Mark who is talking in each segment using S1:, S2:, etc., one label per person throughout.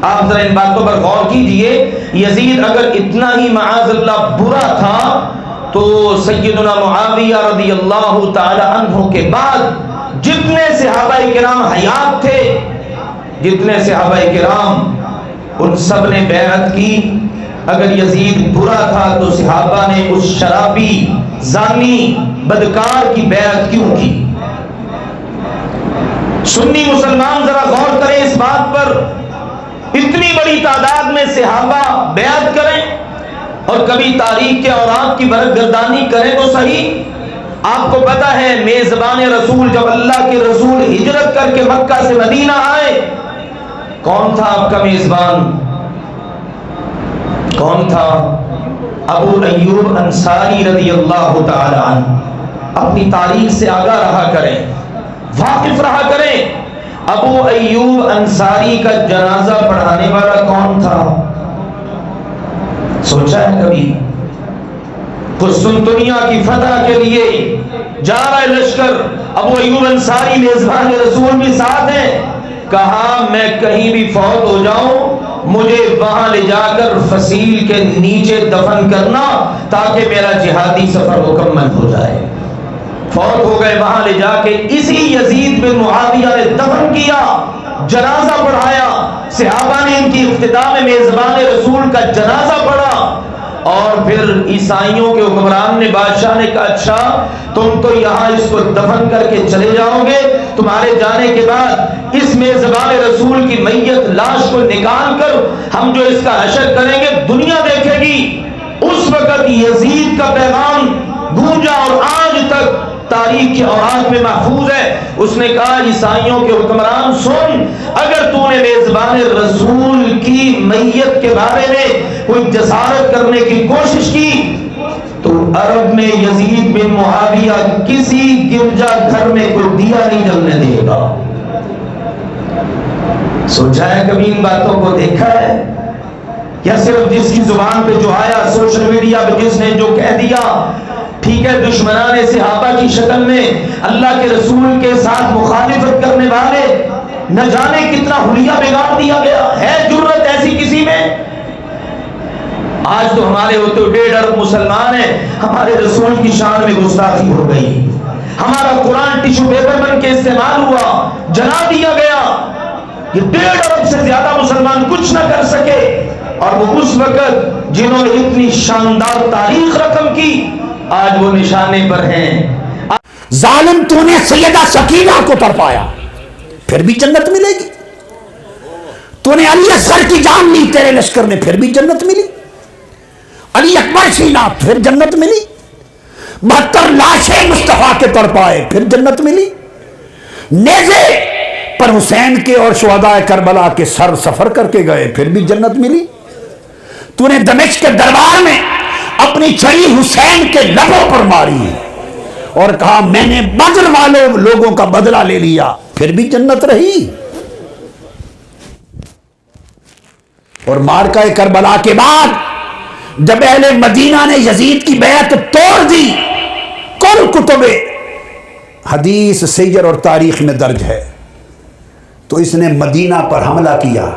S1: آپ ذرا ان باتوں پر غور کیجئے. یزید اگر اتنا ہی معاذ اللہ برا تھا تو سیدنا معاویہ رضی اللہ تعالی عنہ کے بعد جتنے صحابہ کرام حیات تھے، جتنے صحابہ کرام، ان سب نے بیعت کی. اگر یزید برا تھا تو صحابہ نے اس شرابی، زانی، بدکار کی بیعت کیوں کی؟ سنی مسلمان ذرا غور کریں اس بات پر. اتنی بڑی تعداد میں صحابہ بیعت کریں اور کبھی تاریخ کے اوراق کی برق گردانی کریں تو صحیح. آپ کو پتا ہے میزبان رسول جب اللہ کے رسول ہجرت کر کے مکہ سے مدینہ آئے، کون تھا آپ کا میزبان؟ کون تھا؟ ابو ایوب انصاری رضی اللہ تعالی عنہ. اپنی تاریخ سے آگاہ رہا کریں، واقف رہا کریں. ابو ایوب انصاری کا جنازہ پڑھانے والا کون تھا؟ سوچا ہے کبھی؟ قسطنطنیہ کی فتح کے لیے جا رہا ہے لشکر، ابو ایوب انصاری میزبان رسول بھی ساتھ ہیں. کہا میں کہیں بھی فوت ہو جاؤں مجھے وہاں لے جا کر فصیل کے نیچے دفن کرنا تاکہ میرا جہادی سفر مکمل ہو جائے. فوت ہو گئے، وہاں لے جا کے اسی یزید بن معاویہ نے دفن کیا، جنازہ پڑھایا. صحابہ نے ان کی افتتاح میں میزبان رسول کا جنازہ پڑھا. اور پھر عیسائیوں کے حکمران نے، بادشاہ نے کہا اچھا تم تو یہاں اس کو دفن کر کے چلے جاؤ گے، تمہارے جانے کے بعد اس میزبان رسول کی میت لاش کو نکال کر ہم جو اس کا حشر کریں گے دنیا دیکھے گی. اس وقت یزید کا پیغام گونجا اور آج تک تاریخ کے اوراق میں محفوظ ہے. اس نے کہا عیسائیوں کے حکمران سن، اگر تو نے میزبان رسول کی میت کے بارے میں کوئی جسارت کرنے کی کوشش کی تو عرب میں یزید بن معاویہ کسی گرجا گھر میں کوئی دیا نہیں جلنے دے گا. سوچا ہے کبھی ان باتوں کو؟ دیکھا ہے؟ یا صرف جس کی زبان پہ جو آیا، سوشل میڈیا پہ جس نے جو کہہ دیا، ٹھیک ہے دشمنان صحابہ کی شکل میں اللہ کے رسول کے ساتھ مخالفت کرنے والے، نہ جانے کتنا حلیہ بگاڑ دیا گیا ہے. جرت ایسی کسی میں؟ آج تو ہمارے ہوتے 1.5 ارب مسلمان ہیں، ہمارے رسول کی شان میں گستاخی ہو گئی، ہمارا قرآن ٹیشو پیپر بن کے استعمال ہوا، جلا دیا گیا. یہ 1.5 ارب سے زیادہ مسلمان کچھ نہ کر سکے، اور وہ اس وقت جنہوں نے اتنی شاندار تاریخ رقم کی آج وہ نشانے پر ہیں.
S2: ظالم تو نے سیدہ سکینہ کو تڑپایا، پھر بھی جنت ملے گی. تو نے علی اصغر کی جان لی تیرے لشکر نے، پھر بھی جنت ملی. علی اکبر سینا، پھر جنت ملی. 72 لاشیں مصطفیٰ کے تڑپائے، پھر جنت ملی. نیزے پر حسین کے اور شہداء کربلا کے سر سفر کر کے گئے، پھر بھی جنت ملی. تو نے دمشق کے دربار میں اپنی چھری حسین کے لبوں پر ماری اور کہا میں نے بدر والوں لوگوں کا بدلہ لے لیا، پھر بھی جنت رہی. اور مارکہ کربلا کے بعد جب اہل مدینہ نے یزید کی بیعت توڑ دی، کل کتب حدیث، سیر اور تاریخ میں درج ہے، تو اس نے مدینہ پر حملہ کیا.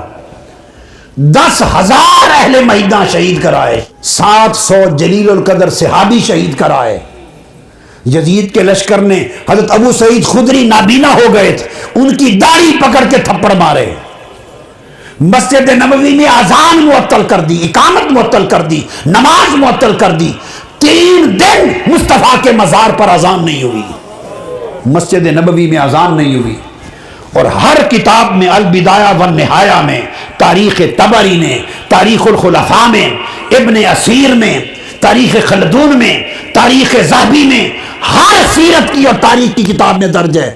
S2: 10,000 اہل میدان شہید کرائے، 700 جلیل القدر صحابی شہید کرائے. یزید کے لشکر نے حضرت ابو سعید خدری نابینا ہو گئے تھے، ان کی داڑھی پکڑ کے تھپڑ مارے. مسجد نبوی میں اذان معطل کر دی، اقامت معطل کر دی، نماز معطل کر دی. 3 دن مصطفیٰ کے مزار پر اذان نہیں ہوئی، مسجد نبوی میں اذان نہیں ہوئی. اور ہر کتاب میں، البدایہ والنہایہ میں، تاریخ طبری نے، تاریخ الخلفاء میں، ابن اسیر میں، تاریخ خلدون میں، تاریخ ذہبی میں، ہر سیرت کی اور تاریخ کی کتاب میں درج ہے.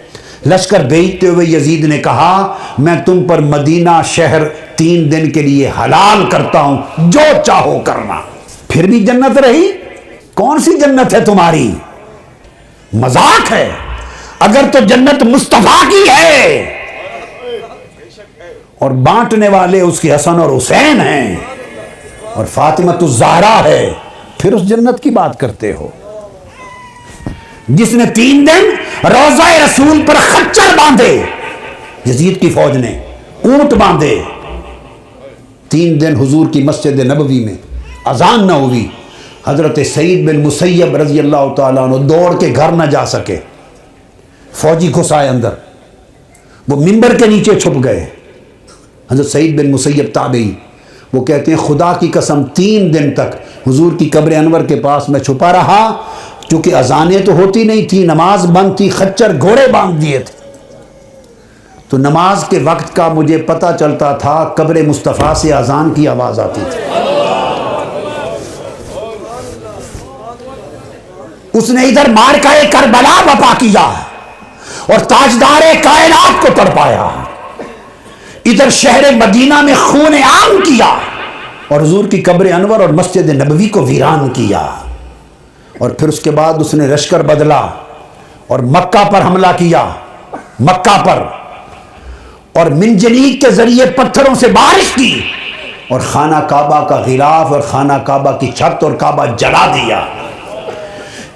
S2: لشکر بھیجتے ہوئے یزید نے کہا میں تم پر مدینہ شہر 3 دن کے لیے حلال کرتا ہوں، جو چاہو کرنا. پھر بھی جنت رہی. کون سی جنت ہے تمہاری؟ مذاق ہے. اگر تو جنت مصطفیٰ کی ہے اور بانٹنے والے اس کے حسن اور حسین ہیں اور فاطمۃ الزہرا ہے، پھر اس جنت کی بات کرتے ہو. جس نے 3 دن روضہ رسول پر خچر باندھے، یزید کی فوج نے اونٹ باندھے، 3 دن حضور کی مسجد نبوی میں اذان نہ ہوئی، حضرت سعید بن مسیب رضی اللہ تعالیٰ عنہ دوڑ کے گھر نہ جا سکے، فوجی گھس آئے اندر، وہ ممبر کے نیچے چھپ گئے۔ حضرت سعید بن مسیب تابعی، وہ کہتے ہیں خدا کی قسم 3 دن تک حضور کی قبر انور کے پاس میں چھپا رہا، کیونکہ اذانیں تو ہوتی نہیں تھی، نماز بند تھی، خچر گھوڑے باندھ دیے تھے، تو نماز کے وقت کا مجھے پتہ چلتا تھا، قبر مصطفیٰ سے اذان کی آواز آتی تھی۔ اس نے ادھر مارکہ کربلا بپا کیا اور تاجدار کائنات کو تڑپایا، ادھر شہر مدینہ میں خون عام کیا اور حضور کی قبر انور اور مسجد نبوی کو ویران کیا، اور پھر اس کے بعد اس نے لشکر بدلا اور مکہ پر حملہ کیا، مکہ پر، اور منجنیق کے ذریعے پتھروں سے بارش کی اور خانہ کعبہ کا غلاف اور خانہ کعبہ کی چھت اور کعبہ جلا دیا۔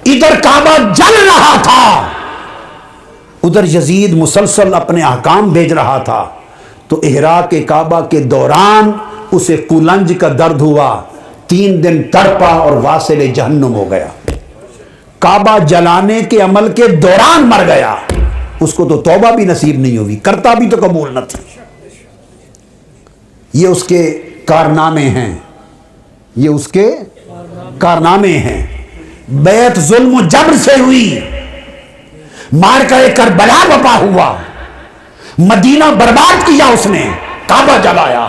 S2: ادھر کعبہ جل رہا تھا، ادھر یزید مسلسل اپنے احکام بھیج رہا تھا، تو احراق کعبہ کے دوران اسے قولنج کا درد ہوا، 3 دن تڑپا اور واصل جہنم ہو گیا، کعبہ جلانے کے عمل کے دوران مر گیا۔ اس کو تو توبہ بھی نصیب نہیں ہوئی، کرتا بھی تو قبول نہ تھی۔ یہ اس کے کارنامے ہیں، یہ اس کے کارنامے ہیں۔ بیعت ظلم و جبر سے ہوئی، مارکہ کربلا بپا ہوا، مدینہ برباد کیا اس نے، کعبہ جلایا۔